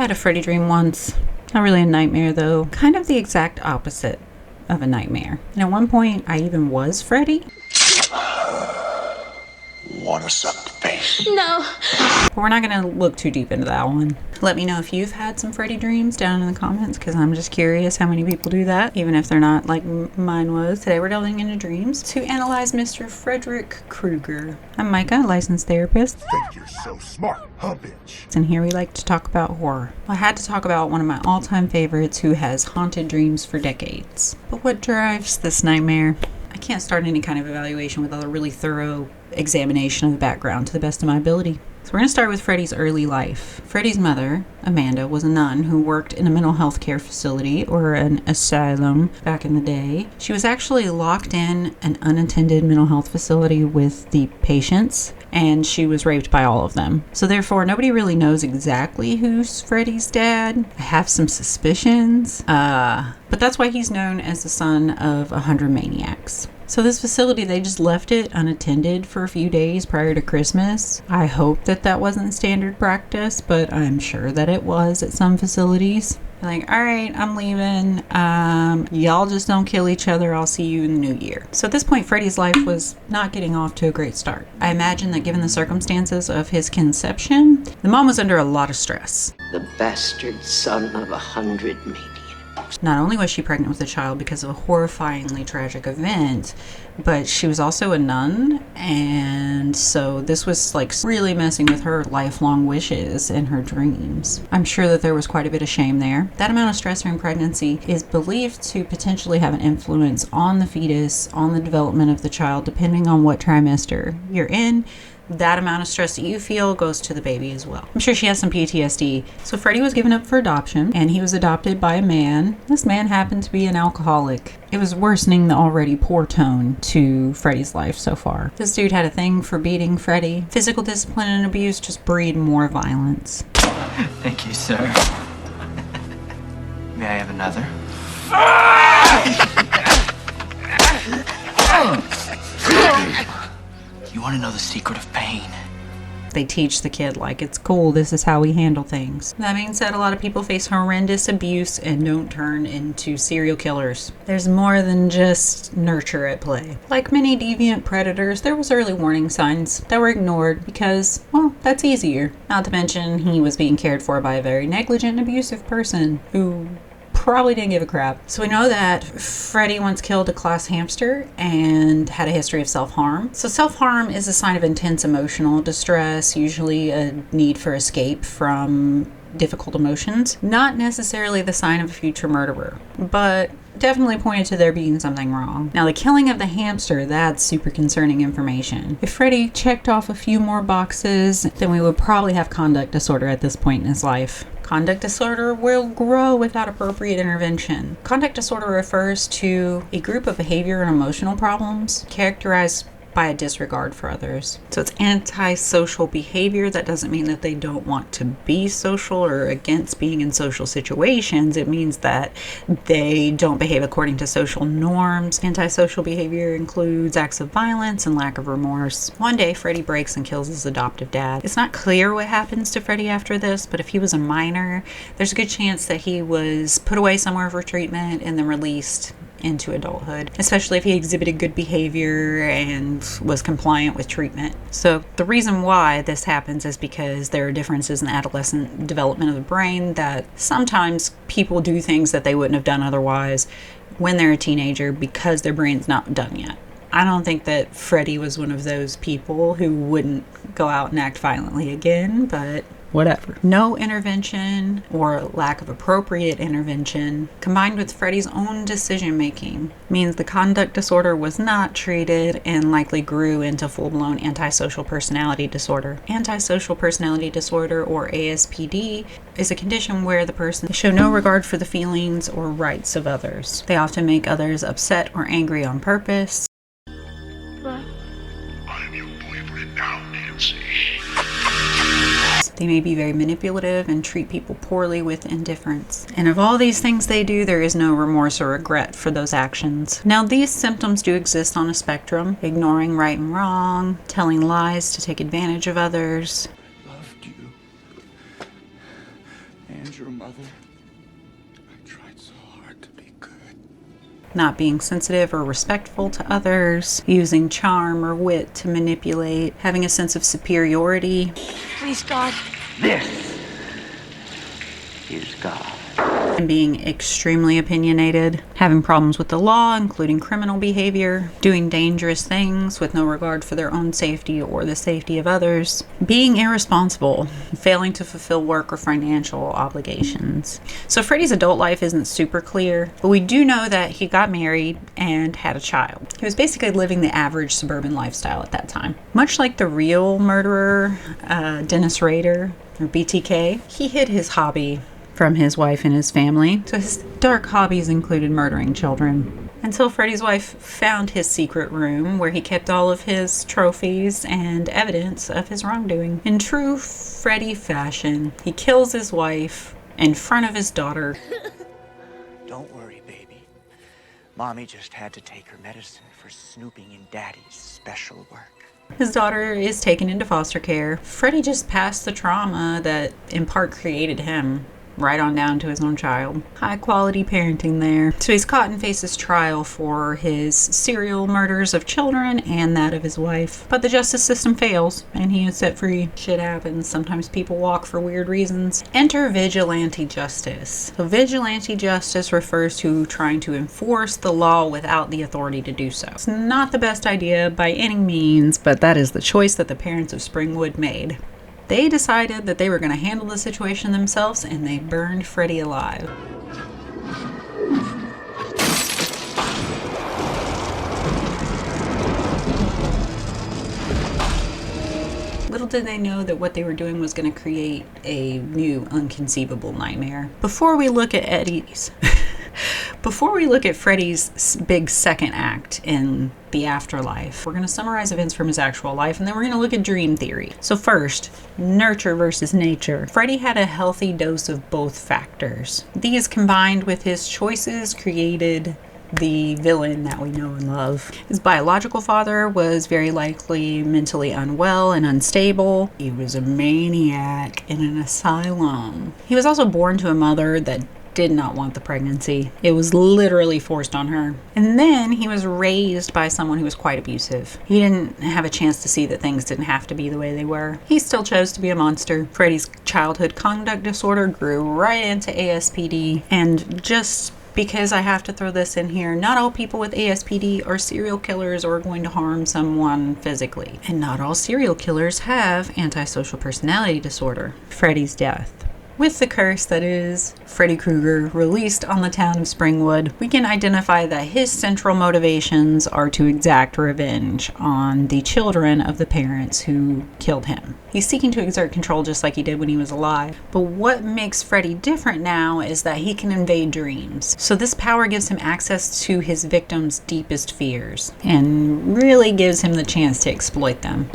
had a Freddy dream once. Not really a nightmare though. Kind of the exact opposite of a nightmare. And at one point, I even was Freddy. Wanna suck the face? No. But we're not gonna look too deep into that one. Let me know if you've had some Freddy dreams down in the comments, because I'm just curious how many people do that, even if they're not like mine was. Today we're delving into dreams to analyze Mr. Frederick Krueger. I'm Micah, licensed therapist. Think you're so smart, huh, bitch? And here we like to talk about horror. I had to talk about one of my all-time favorites who has haunted dreams for decades. But what drives this nightmare? I can't start any kind of evaluation without a really thorough examination of the background to the best of my ability. So we're going to start with Freddy's early life. Freddy's mother, Amanda, was a nun who worked in a mental health care facility or an asylum back in the day. She was actually locked in an unattended mental health facility with the patients, and she was raped by all of them. So therefore, nobody really knows exactly who's Freddy's dad. I have some suspicions, but that's why he's known as the son of 100 maniacs. So this facility, they just left it unattended for a few days prior to Christmas. I hope that that wasn't standard practice, but I'm sure that it was at some facilities. Like, all right, I'm leaving. Y'all just don't kill each other. I'll see you in the new year. So at this point, Freddy's life was not getting off to a great start. I imagine that given the circumstances of his conception, the mom was under a lot of stress. The bastard son of 100 maniacs. Not only was she pregnant with a child because of a horrifyingly tragic event, but she was also a nun, and so this was like really messing with her lifelong wishes and her dreams. I'm sure that there was quite a bit of shame there. That amount of stress during pregnancy is believed to potentially have an influence on the fetus, on the development of the child, depending on what trimester you're in. That amount of stress that you feel goes to the baby as well. I'm sure she has some PTSD. So Freddy was given up for adoption, and he was adopted by a man. This man happened to be an alcoholic. It was worsening the already poor tone to Freddy's life so far. This dude had a thing for beating Freddy. Physical discipline and abuse just breed more violence. Thank you, sir. May I have another? You want to know the secret of pain? They teach the kid like it's cool, this is how we handle things. That being said, a lot of people face horrendous abuse and don't turn into serial killers. There's more than just nurture at play. Like many deviant predators, there was early warning signs that were ignored because, well, that's easier. Not to mention, he was being cared for by a very negligent and abusive person who probably didn't give a crap. So we know that Freddy once killed a class hamster and had a history of self-harm. So self-harm is a sign of intense emotional distress, usually a need for escape from difficult emotions. Not necessarily the sign of a future murderer, but definitely pointed to there being something wrong. Now the killing of the hamster, that's super concerning information. If Freddy checked off a few more boxes, then we would probably have conduct disorder at this point in his life. Conduct disorder will grow without appropriate intervention. Conduct disorder refers to a group of behavior and emotional problems characterized by a disregard for others. So it's antisocial behavior. That doesn't mean that they don't want to be social or against being in social situations. It means that they don't behave according to social norms. Antisocial behavior includes acts of violence and lack of remorse. One day, Freddy breaks and kills his adoptive dad. It's not clear what happens to Freddy after this, but if he was a minor, there's a good chance that he was put away somewhere for treatment and then released into adulthood, especially if he exhibited good behavior and was compliant with treatment. So the reason why this happens is because there are differences in the adolescent development of the brain that sometimes people do things that they wouldn't have done otherwise when they're a teenager because their brain's not done yet. I don't think that Freddy was one of those people who wouldn't go out and act violently again, but whatever. No intervention or lack of appropriate intervention combined with Freddy's own decision making means the conduct disorder was not treated and likely grew into full-blown antisocial personality disorder. Antisocial personality disorder, or ASPD, is a condition where the person show no regard for the feelings or rights of others. They often make others upset or angry on purpose. I'm your boyfriend now, Nancy. They may be very manipulative and treat people poorly with indifference. And of all these things they do, there is no remorse or regret for those actions. Now, these symptoms do exist on a spectrum: ignoring right and wrong, telling lies to take advantage of others. Loved you. And was your mother. I tried so hard to be good. Not being sensitive or respectful to others, using charm or wit to manipulate, having a sense of superiority. Please, God. This is God. And being extremely opinionated, having problems with the law, including criminal behavior, doing dangerous things with no regard for their own safety or the safety of others, being irresponsible, failing to fulfill work or financial obligations. So Freddy's adult life isn't super clear, but we do know that he got married and had a child. He was basically living the average suburban lifestyle at that time. Much like the real murderer, Dennis Rader, or BTK, he hid his hobby from his wife and his family. So his dark hobbies included murdering children. Until Freddy's wife found his secret room where he kept all of his trophies and evidence of his wrongdoing. In true Freddy fashion, he kills his wife in front of his daughter. Don't worry, baby. Mommy just had to take her medicine for snooping in Daddy's special work. His daughter is taken into foster care. Freddy just passed the trauma that in part created him right on down to his own child. High quality parenting there. So he's caught and faces trial for his serial murders of children and that of his wife. But the justice system fails and he is set free. Shit happens. Sometimes people walk for weird reasons. Enter vigilante justice. So vigilante justice refers to trying to enforce the law without the authority to do so. It's not the best idea by any means, but that is the choice that the parents of Springwood made. They decided that they were going to handle the situation themselves, and they burned Freddy alive. Little did they know that what they were doing was going to create a new, unconceivable nightmare. Before we look at Freddy's big second act in the afterlife, we're going to summarize events from his actual life, and then we're going to look at dream theory. So first, nurture versus nature. Freddy had a healthy dose of both factors. These combined with his choices created the villain that we know and love. His biological father was very likely mentally unwell and unstable. He was a maniac in an asylum. He was also born to a mother that did not want the pregnancy. It was literally forced on her. And then he was raised by someone who was quite abusive. He didn't have a chance to see that things didn't have to be the way they were. He still chose to be a monster. Freddy's childhood conduct disorder grew right into ASPD. And just because I have to throw this in here, not all people with ASPD are serial killers or are going to harm someone physically. And not all serial killers have antisocial personality disorder. Freddy's death. With the curse that is Freddy Krueger released on the town of Springwood, we can identify that his central motivations are to exact revenge on the children of the parents who killed him. He's seeking to exert control just like he did when he was alive. But what makes Freddy different now is that he can invade dreams. So this power gives him access to his victims' deepest fears and really gives him the chance to exploit them.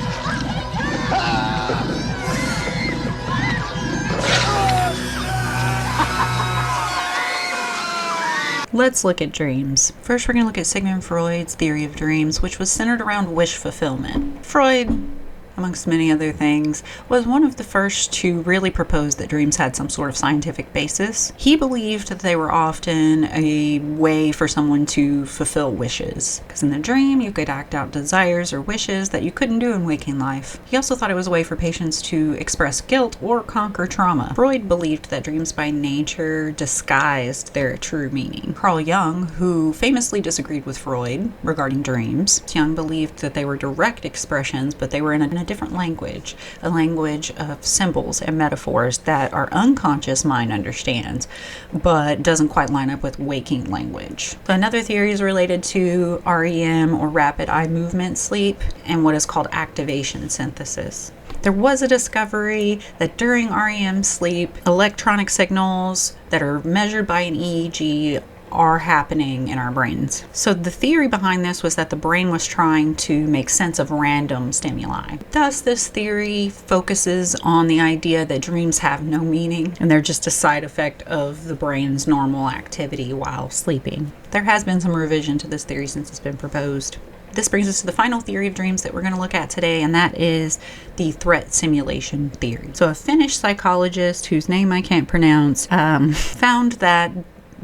Let's look at dreams. First, we're going to look at Sigmund Freud's theory of dreams, which was centered around wish fulfillment. Freud, amongst many other things, was one of the first to really propose that dreams had some sort of scientific basis. He believed that they were often a way for someone to fulfill wishes, because in the dream you could act out desires or wishes that you couldn't do in waking life. He also thought it was a way for patients to express guilt or conquer trauma. Freud believed that dreams by nature disguised their true meaning. Carl Jung, who famously disagreed with Freud regarding dreams, Jung believed that they were direct expressions, but they were in a different language, a language of symbols and metaphors that our unconscious mind understands, but doesn't quite line up with waking language. So another theory is related to REM, or rapid eye movement sleep, and what is called activation synthesis. There was a discovery that during REM sleep, electronic signals that are measured by an EEG are happening in our brains. So the theory behind this was that the brain was trying to make sense of random stimuli. Thus, this theory focuses on the idea that dreams have no meaning and they're just a side effect of the brain's normal activity while sleeping. There has been some revision to this theory since it's been proposed. This brings us to the final theory of dreams that we're going to look at today, and that is the threat simulation theory. So a Finnish psychologist, whose name I can't pronounce, found that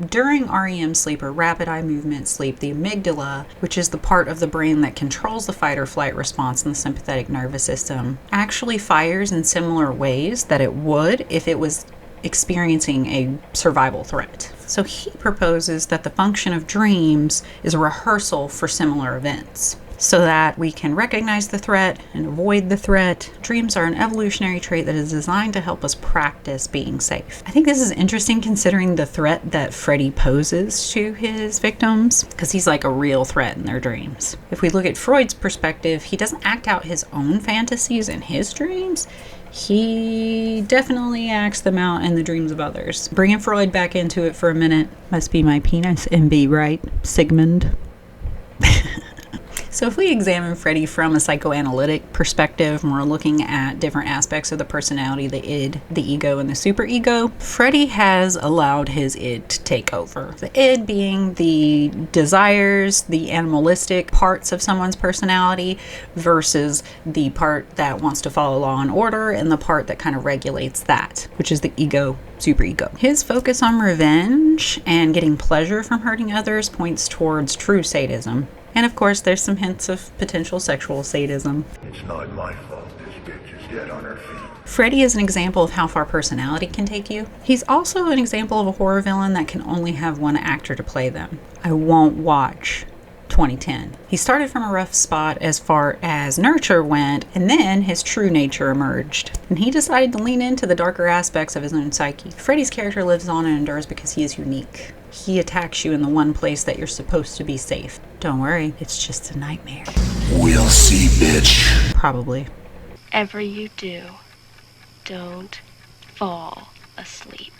during REM sleep, or rapid eye movement sleep, the amygdala, which is the part of the brain that controls the fight or flight response in the sympathetic nervous system, actually fires in similar ways that it would if it was experiencing a survival threat. So he proposes that the function of dreams is a rehearsal for similar events, so that we can recognize the threat and avoid the threat. Dreams are an evolutionary trait that is designed to help us practice being safe. I think this is interesting considering the threat that Freddy poses to his victims, because he's like a real threat in their dreams. If we look at Freud's perspective, he doesn't act out his own fantasies in his dreams. He definitely acts them out in the dreams of others. Bringing Freud back into it for a minute. Must be my penis, MB, right? Sigmund. So if we examine Freddy from a psychoanalytic perspective, and we're looking at different aspects of the personality, the id, the ego, and the superego, Freddy has allowed his id to take over. The id being the desires, the animalistic parts of someone's personality, versus the part that wants to follow law and order, and the part that kind of regulates that, which is the ego, superego. His focus on revenge and getting pleasure from hurting others points towards true sadism. And of course, there's some hints of potential sexual sadism. It's not my fault this bitch is dead on her feet. Freddy is an example of how far personality can take you. He's also an example of a horror villain that can only have one actor to play them. I won't watch 2010. He started from a rough spot as far as nurture went, and then his true nature emerged. And he decided to lean into the darker aspects of his own psyche. Freddy's character lives on and endures because he is unique. He attacks you in the one place that you're supposed to be safe. Don't worry, it's just a nightmare. We'll see, bitch. Probably. Whatever you do, don't fall asleep.